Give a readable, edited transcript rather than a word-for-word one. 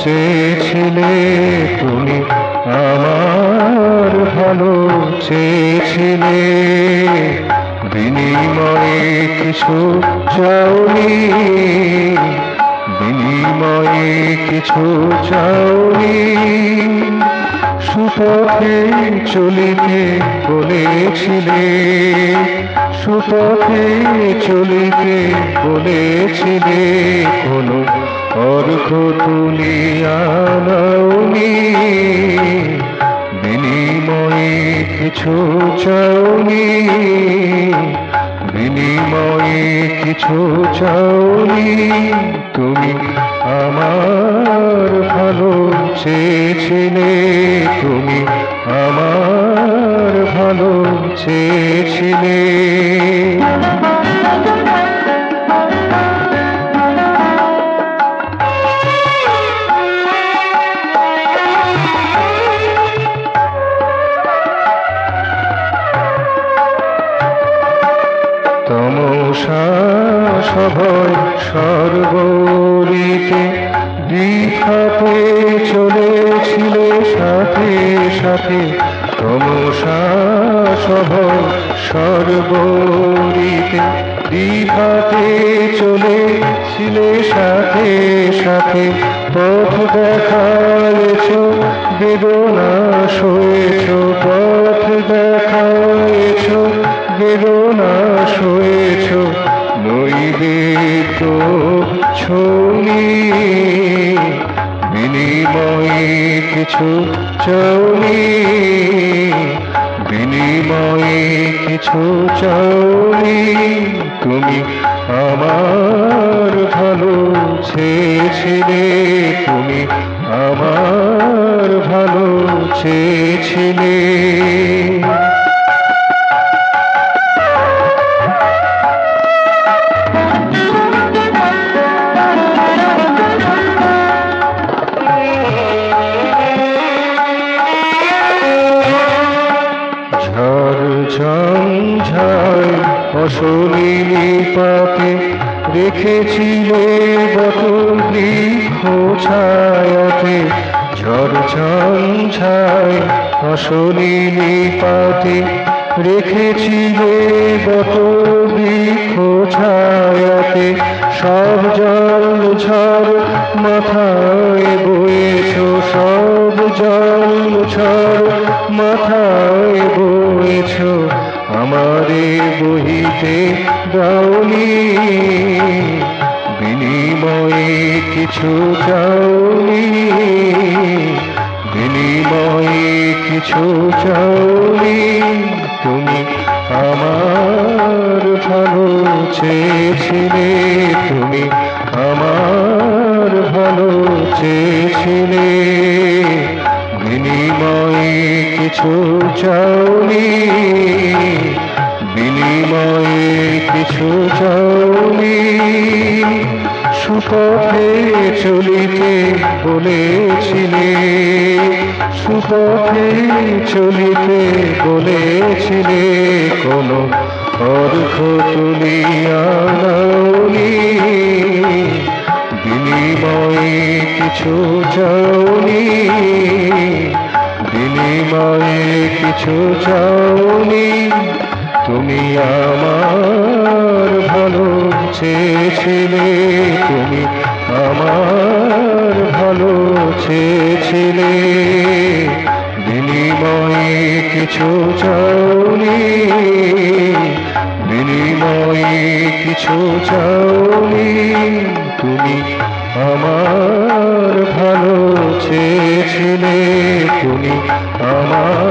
চেয়েছিলে তুমি, আমার ভালো চেয়েছিলে, বিনিময়ে কিছু চাওনি, বিনিময়ে কিছু চাওনি। সুপথে চলিতে বলেছিলে, সুপথে চলিতে বলেছিলে, কোনো অর্ঘ তুলিয়া নাওনি, বিনিময়ে কিছু চাওনি, বিনিময়ে কিছু চাওনি। তুমি আমার ভালো চেয়েছিলে, তুমি আমার ভালো চেয়েছিলে। তমসা সভয় সর্বরিতে দ্বিধাতে চলেছিলে সাথে সাথে, তমসা সভয় সর্বরিতে দ্বিধাতে চলেছিলে সাথে সাথে। পথ দেখায়েছ বেদনা সয়েছ, পথ দেখায়েছ বেদনা সয়েছ, নৈবেদ্য ছৌনি, বিনিময়ে কিছু চাওনি, বিনিময়ে কিছু চাওনি। তুমি আমার ভালো চেয়েছিলে, তুমি আমার ভালো চেয়েছিলে। ঝঞ্ঝায় অশনিনী পাতে রেখেছিলে বটল বৃক্ষ ছায়াতে, ঝড় ঝঞ্ঝায় অশনিনী পাতে রেখেছিলে বটল বৃক্ষ ছায়াতে। সব জল ঝড় মাথায় বয়েছ, সব জল ঝড় মাথায় বয়েছ, আমারে বহিতে দাওনি, বিনিময়ে কিছু চাওনি, বিনিময়ে কিছু চাওনি। তুমি আমার ভালো চেয়েছিলে, তুমি আমার ভালো চেয়েছিলে, বিনিময়ে কিছু চাওনি, বিনিময়ে কিছু চাওনি। সুপথে চলিতে বলেছিলে, সুপথে চলিতে বলেছিলে, কোনো অর্ঘ তুলিয়া নাওনি, বিনিময়ে কিছু চাওনি, বিনিময়ে কিছু চাওনি। তুমি আমার ভালো চেয়েছিলে, তুমি আমার ভালো চেয়েছিলে, বিনিময়ে কিছু চাওনি, বিনিময়ে কিছু চাওনি। তুমি আমার ভালো চেয়েছিলে, তুমি আমার